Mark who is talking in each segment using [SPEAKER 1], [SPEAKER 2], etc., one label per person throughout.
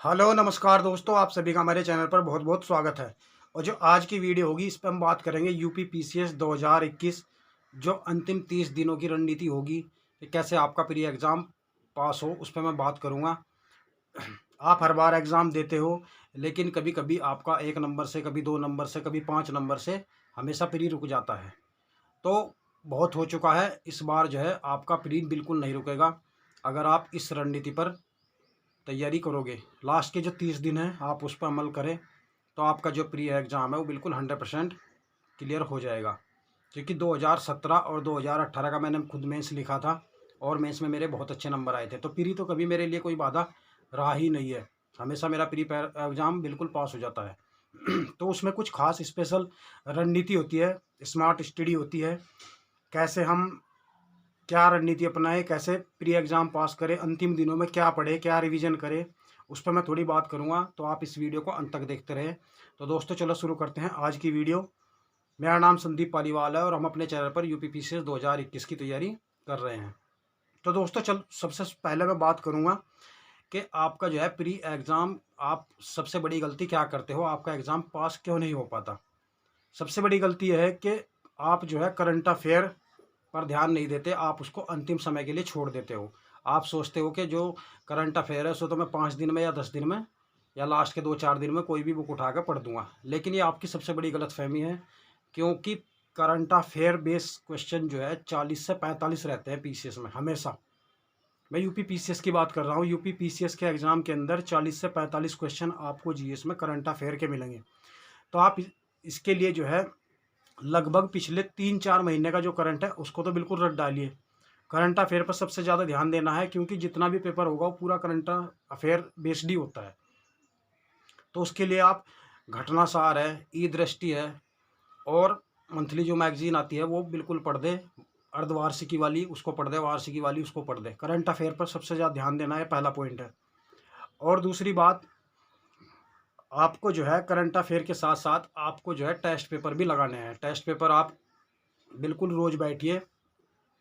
[SPEAKER 1] Hello नमस्कार दोस्तों, आप सभी का हमारे चैनल पर बहुत बहुत स्वागत है। और जो आज की वीडियो होगी इस पर हम बात करेंगे यूपी पीसीएस 2021 जो अंतिम 30 दिनों की रणनीति होगी कि कैसे आपका प्री एग्ज़ाम पास हो, उस पर मैं बात करूंगा। आप हर बार एग्ज़ाम देते हो, लेकिन कभी कभी आपका 1 नंबर से, कभी 2 नंबर से, कभी 5 नंबर से हमेशा प्री रुक जाता है। तो बहुत हो चुका है, इस बार जो है आपका प्री बिल्कुल नहीं रुकेगा अगर आप इस रणनीति पर तैयारी करोगे। लास्ट के जो 30 दिन हैं आप उस पर अमल करें तो आपका जो प्री एग्ज़ाम है वो बिल्कुल 100% क्लियर हो जाएगा। क्योंकि 2017 और 2018 का मैंने खुद मेंस लिखा था और मेंस में मेरे बहुत अच्छे नंबर आए थे, तो प्री तो कभी मेरे लिए कोई बाधा रहा ही नहीं है। हमेशा मेरा प्री एग्ज़ाम बिल्कुल पास हो जाता है। तो उसमें कुछ खास स्पेशल रणनीति होती है, स्मार्ट स्टडी होती है, कैसे हम क्या रणनीति अपनाएं, कैसे प्री एग्ज़ाम पास करें, अंतिम दिनों में क्या पढ़ें, क्या रिवीजन करें, उस पर मैं थोड़ी बात करूंगा। तो आप इस वीडियो को अंत तक देखते रहें। तो दोस्तों चलो शुरू करते हैं आज की वीडियो। मेरा नाम संदीप पालीवाल है और हम अपने चैनल पर यूपी पीसीएस 2021 की तैयारी कर रहे हैं। तो दोस्तों सबसे पहले मैं बात करूंगा कि आपका जो है प्री एग्ज़ाम, आप सबसे बड़ी गलती क्या करते हो, आपका एग्ज़ाम पास क्यों नहीं हो पाता। सबसे बड़ी गलती यह है कि आप जो है करंट अफेयर पर ध्यान नहीं देते, आप उसको अंतिम समय के लिए छोड़ देते हो। आप सोचते हो कि जो करंट अफेयर है सो तो मैं 5 दिन में या 10 दिन में या लास्ट के 2-4 दिन में कोई भी बुक उठा कर पढ़ दूंगा, लेकिन ये आपकी सबसे बड़ी गलतफहमी है। क्योंकि करंट अफेयर बेस्ड क्वेश्चन जो है 40 से 45 रहते हैं पीसीएस में हमेशा। मैं यूपी पीसीएस की बात कर रहा हूँ। यूपी पीसीएस के एग्जाम के अंदर 40 से 45 क्वेश्चन आपको जीएस में करंट अफेयर के मिलेंगे। तो आप इसके लिए जो है लगभग पिछले 3-4 महीने का जो करंट है उसको तो बिल्कुल रट डालिए। करंट अफेयर पर सबसे ज़्यादा ध्यान देना है, क्योंकि जितना भी पेपर होगा वो पूरा करंट अफेयर बेस्ड ही होता है। तो उसके लिए आप घटनासार है, ई दृष्टि है और मंथली जो मैगजीन आती है वो बिल्कुल पढ़ दे। अर्धवार्षिकी वाली उसको पढ़ दे, वार्षिकी वाली उसको पढ़ दे। करंट अफेयर पर सबसे ज़्यादा ध्यान देना है, पहला पॉइंट है। और दूसरी बात, आपको जो है करंट अफेयर के साथ साथ आपको जो है टेस्ट पेपर भी लगाने हैं। टेस्ट पेपर आप बिल्कुल रोज़ बैठिए,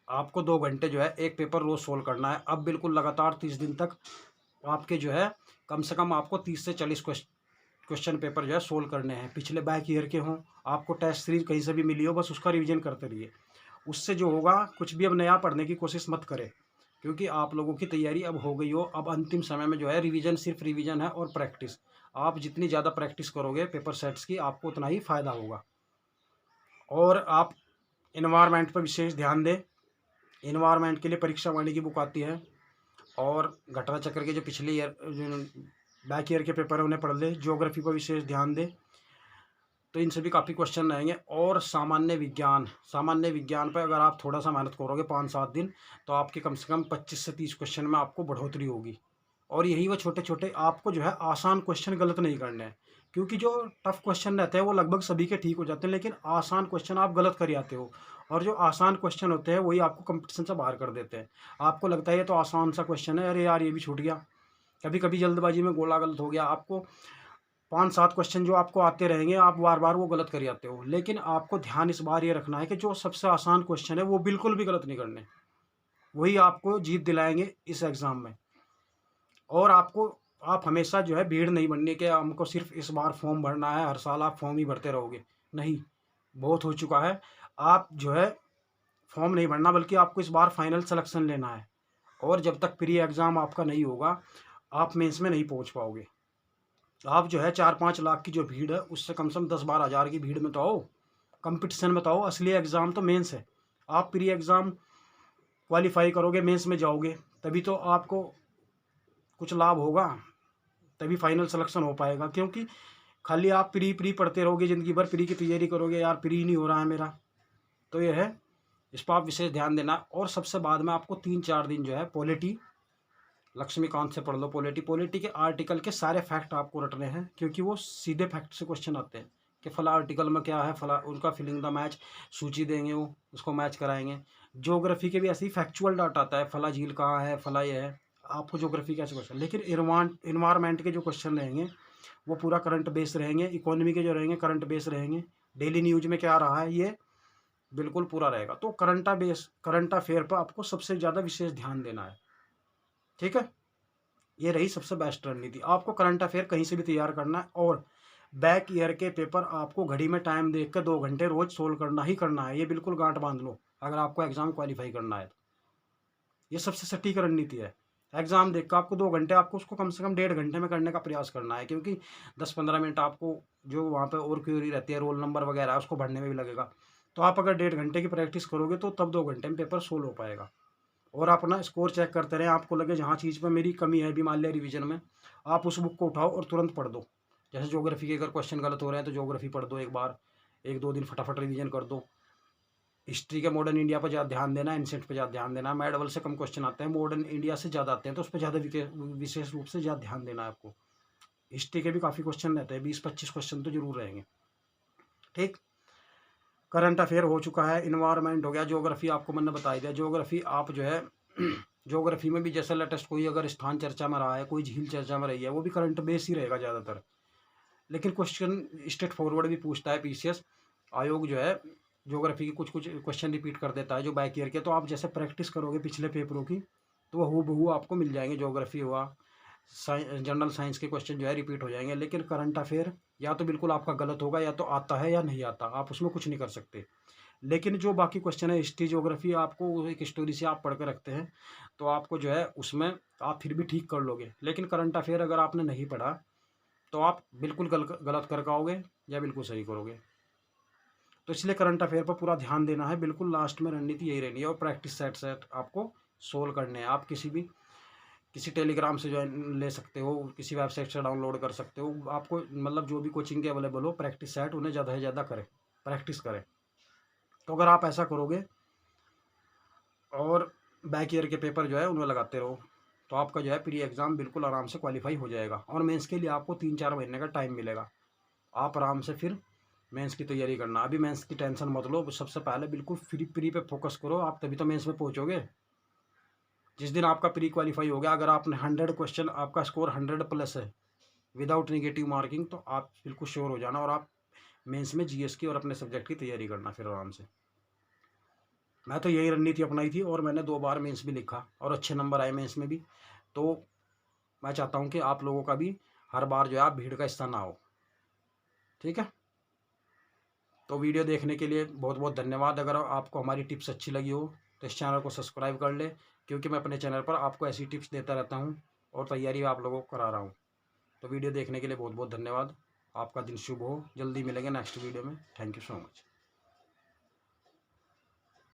[SPEAKER 1] आपको 2 घंटे जो है एक पेपर रोज़ सोल्व करना है। अब बिल्कुल लगातार 30 दिन तक आपके जो है कम से कम आपको 30 से 40 क्वेश्चन पेपर जो है सोल्व करने हैं, पिछले बैक ईयर के हों, आपको टेस्ट सीरीज कहीं से भी मिली हो, बस उसका रिवीजन करते रहिए। उससे जो होगा, कुछ भी अब नया पढ़ने की कोशिश मत करें, क्योंकि आप लोगों की तैयारी अब हो गई हो। अब अंतिम समय में जो है रिवीजन, सिर्फ रिवीजन है और प्रैक्टिस। आप जितनी ज़्यादा प्रैक्टिस करोगे पेपर सेट्स की, आपको उतना ही फ़ायदा होगा। और आप इन्वायरमेंट पर विशेष ध्यान दें। इन्वायरमेंट के लिए परीक्षा वाणी की बुक आती है, और घटना चक्र के जो पिछले ईयर जो बैक ईयर के पेपर है उन्हें पढ़ ले। ज्योग्राफी पर विशेष ध्यान दे, तो इनसे भी काफ़ी क्वेश्चन रहेंगे। और सामान्य विज्ञान पर अगर आप थोड़ा सा मेहनत करोगे 5-7 दिन, तो आपके कम से कम 25 से 30 क्वेश्चन में आपको बढ़ोतरी होगी। और यही वो छोटे छोटे आपको जो है आसान क्वेश्चन गलत नहीं करने हैं, क्योंकि जो टफ क्वेश्चन रहते हैं वो लगभग सभी के ठीक हो जाते हैं, लेकिन आसान क्वेश्चन आप गलत कर आते हो। और जो आसान क्वेश्चन होते हैं वही आपको कंपटीशन से बाहर कर देते हैं। आपको लगता है ये तो आसान सा क्वेश्चन है, अरे यार ये भी छूट गया। कभी कभी जल्दबाजी में गोला गलत हो गया, आपको 5-7 क्वेश्चन जो आपको आते रहेंगे, आप बार बार वो गलत कर आते हो। लेकिन आपको ध्यान इस बार ये रखना है कि जो सबसे आसान क्वेश्चन है वो बिल्कुल भी गलत नहीं करने, वही आपको जीत दिलाएंगे इस एग्ज़ाम में। और आप हमेशा जो है भीड़ नहीं बननी कि हमको सिर्फ इस बार फॉर्म भरना है, हर साल आप फॉर्म ही भरते रहोगे। नहीं, बहुत हो चुका है। आप जो है फॉर्म नहीं भरना, बल्कि आपको इस बार फाइनल सिलेक्शन लेना है। और जब तक प्री एग्ज़ाम आपका नहीं होगा, आप मेंस में नहीं पहुंच पाओगे। आप जो है 4-5 लाख की जो भीड़ है उससे कम से कम 10-12 हज़ार की भीड़ में तो आओ, कंपटीशन में तो आओ। असली एग्ज़ाम तो मेंस है। आप प्री एग्ज़ाम क्वालिफाई करोगे, मेंस में जाओगे, तभी तो आपको कुछ लाभ होगा, तभी फाइनल सिलेक्शन हो पाएगा। क्योंकि खाली आप प्री प्री पढ़ते रहोगे, ज़िंदगी भर प्री की तैयारी करोगे, यार प्री नहीं हो रहा है मेरा, तो ये है, इस पर आप विशेष ध्यान देना। और सबसे बाद में आपको 3-4 दिन जो है पॉलिटी, लक्ष्मीकांत से पढ़ लो। पॉलिटी के आर्टिकल के सारे फैक्ट आपको रटने हैं, क्योंकि वो सीधे फैक्ट से क्वेश्चन आते हैं कि फला आर्टिकल में क्या है, फला उनका फिलिंग द मैच, सूची देंगे वो, उसको मैच कराएंगे। ज्योग्राफी के भी ऐसे ही फैक्चुअल डाटा आता है, फला झील कहाँ है, फला ये है, आपको ज्योग्राफी कैसे क्वेश्चन। लेकिन इन्वायरमेंट के जो क्वेश्चन रहेंगे वो पूरा करंट बेस रहेंगे। इकोनॉमी के जो रहेंगे करंट बेस रहेंगे। डेली न्यूज में क्या रहा है ये बिल्कुल पूरा रहेगा। तो करंट अफेयर पर आपको सबसे ज़्यादा विशेष ध्यान देना है, ठीक है। ये रही सबसे बेस्ट रणनीति। आपको करंट अफेयर कहीं से भी तैयार करना है और बैक ईयर के पेपर आपको घड़ी में टाइम देख कर 2 घंटे रोज सोल्व करना ही करना है। ये बिल्कुल गांठ बांध लो अगर आपको एग्जाम क्वालिफाई करना है तो। ये सबसे सटीक रणनीति है। एग्जाम देख कर आपको 2 घंटे, आपको उसको कम से कम 1.5 घंटे में करने का प्रयास करना है, क्योंकि 10-15 मिनट आपको जो वहाँ पे और क्यूरी रहती है, रोल नंबर वगैरह, उसको भरने में भी लगेगा। तो आप अगर 1.5 घंटे की प्रैक्टिस करोगे तो तब 2 घंटे में पेपर सोल्व हो पाएगा। और आप अपना स्कोर चेक करते रहें। आपको लगे जहाँ चीज़ पर मेरी कमी है भी, मान लिया रिवीजन में, आप उस बुक को उठाओ और तुरंत पढ़ दो। जैसे ज्योग्राफी के अगर क्वेश्चन गलत हो रहे हैं तो ज्योग्राफी पढ़ दो एक बार, 1-2 दिन फटाफट रिवीजन कर दो। हिस्ट्री के मॉडर्न इंडिया पर ज़्यादा ध्यान देना है, एंशिएंट पर ज़्यादा ध्यान देना है। मेड लेवल से कम क्वेश्चन आते हैं, मॉडर्न इंडिया से ज़्यादा आते हैं, तो उस पर ज़्यादा विशेष रूप से ज़्यादा ध्यान देना है आपको। हिस्ट्री के भी काफ़ी क्वेश्चन रहते हैं, 20-25 क्वेश्चन तो जरूर रहेंगे। ठीक, करंट अफेयर हो चुका है, इन्वायरमेंट हो गया, ज्योग्राफी आपको मैंने बता दिया। ज्योग्राफी आप जो है ज्योग्राफी में भी जैसे लेटेस्ट कोई अगर स्थान चर्चा में रहा है, कोई झील चर्चा में रही है, वो भी करंट बेस ही रहेगा ज़्यादातर। लेकिन क्वेश्चन स्ट्रेट फॉरवर्ड भी पूछता है पीसीएस आयोग जो है। ज्योग्राफी के कुछ कुछ क्वेश्चन रिपीट कर देता है जो बैक ईयर के, तो आप जैसे प्रैक्टिस करोगे पिछले पेपरों की तो वो हूबहू आपको मिल जाएंगे। ज्योग्राफी हुआ, जनरल साइंस के क्वेश्चन जो है रिपीट हो जाएंगे। लेकिन करंट अफेयर या तो बिल्कुल आपका गलत होगा, या तो आता है या नहीं आता, आप उसमें कुछ नहीं कर सकते। लेकिन जो बाकी क्वेश्चन है, हिस्ट्री ज्योग्राफी, आपको एक स्टोरी से आप पढ़ के रखते हैं तो आपको जो है उसमें आप फिर भी ठीक कर लोगे। लेकिन करंट अफेयर अगर आपने नहीं पढ़ा तो आप बिल्कुल गलत कर पाओगे या बिल्कुल सही करोगे। तो इसलिए करंट अफेयर पर पूरा ध्यान देना है। बिल्कुल लास्ट में रणनीति यही रहनी है, और प्रैक्टिस सेट आपको सोल्व करने हैं। आप किसी टेलीग्राम से जो ले सकते हो, किसी वेबसाइट से डाउनलोड कर सकते हो। आपको मतलब जो भी कोचिंग के अवेलेबल हो, प्रैक्टिस सेट उन्हें ज़्यादा से ज़्यादा करें, प्रैक्टिस करें। तो अगर आप ऐसा करोगे और बैक ईयर के पेपर जो है उनमें लगाते रहो, तो आपका जो है प्री एग्ज़ाम बिल्कुल आराम से क्वालिफाई हो जाएगा। और मेंस के लिए आपको 3-4 महीने का टाइम मिलेगा। आप आराम से फिर मेंस की तैयारी करना। अभी मेंस की टेंशन मत लो, सबसे पहले बिल्कुल प्री पे फोकस करो, आप तभी तो मेंस में पहुंचोगे। जिस दिन आपका प्री क्वालिफाई हो गया, अगर आपने 100 क्वेश्चन, आपका स्कोर 100+ है विदाउट नेगेटिव मार्किंग, तो आप बिल्कुल श्योर हो जाना और आप मेंस में जीएस की और अपने सब्जेक्ट की तैयारी करना फिर आराम से। मैं तो यही रणनीति अपनाई थी और मैंने 2 बार मेंस भी लिखा और अच्छे नंबर आए मेंस में भी। तो मैं चाहता हूँ कि आप लोगों का भी हर बार जो है आप भीड़ का हिस्सा ना हो। ठीक है, तो वीडियो देखने के लिए बहुत बहुत धन्यवाद। अगर आपको हमारी टिप्स अच्छी लगी हो तो इस चैनल को सब्सक्राइब कर ले, क्योंकि मैं अपने चैनल पर आपको ऐसी टिप्स देता रहता हूँ और तैयारी आप लोगों को करा रहा हूँ। तो वीडियो देखने के लिए बहुत बहुत धन्यवाद। आपका दिन शुभ हो। जल्दी मिलेंगे नेक्स्ट वीडियो में। Thank you so much.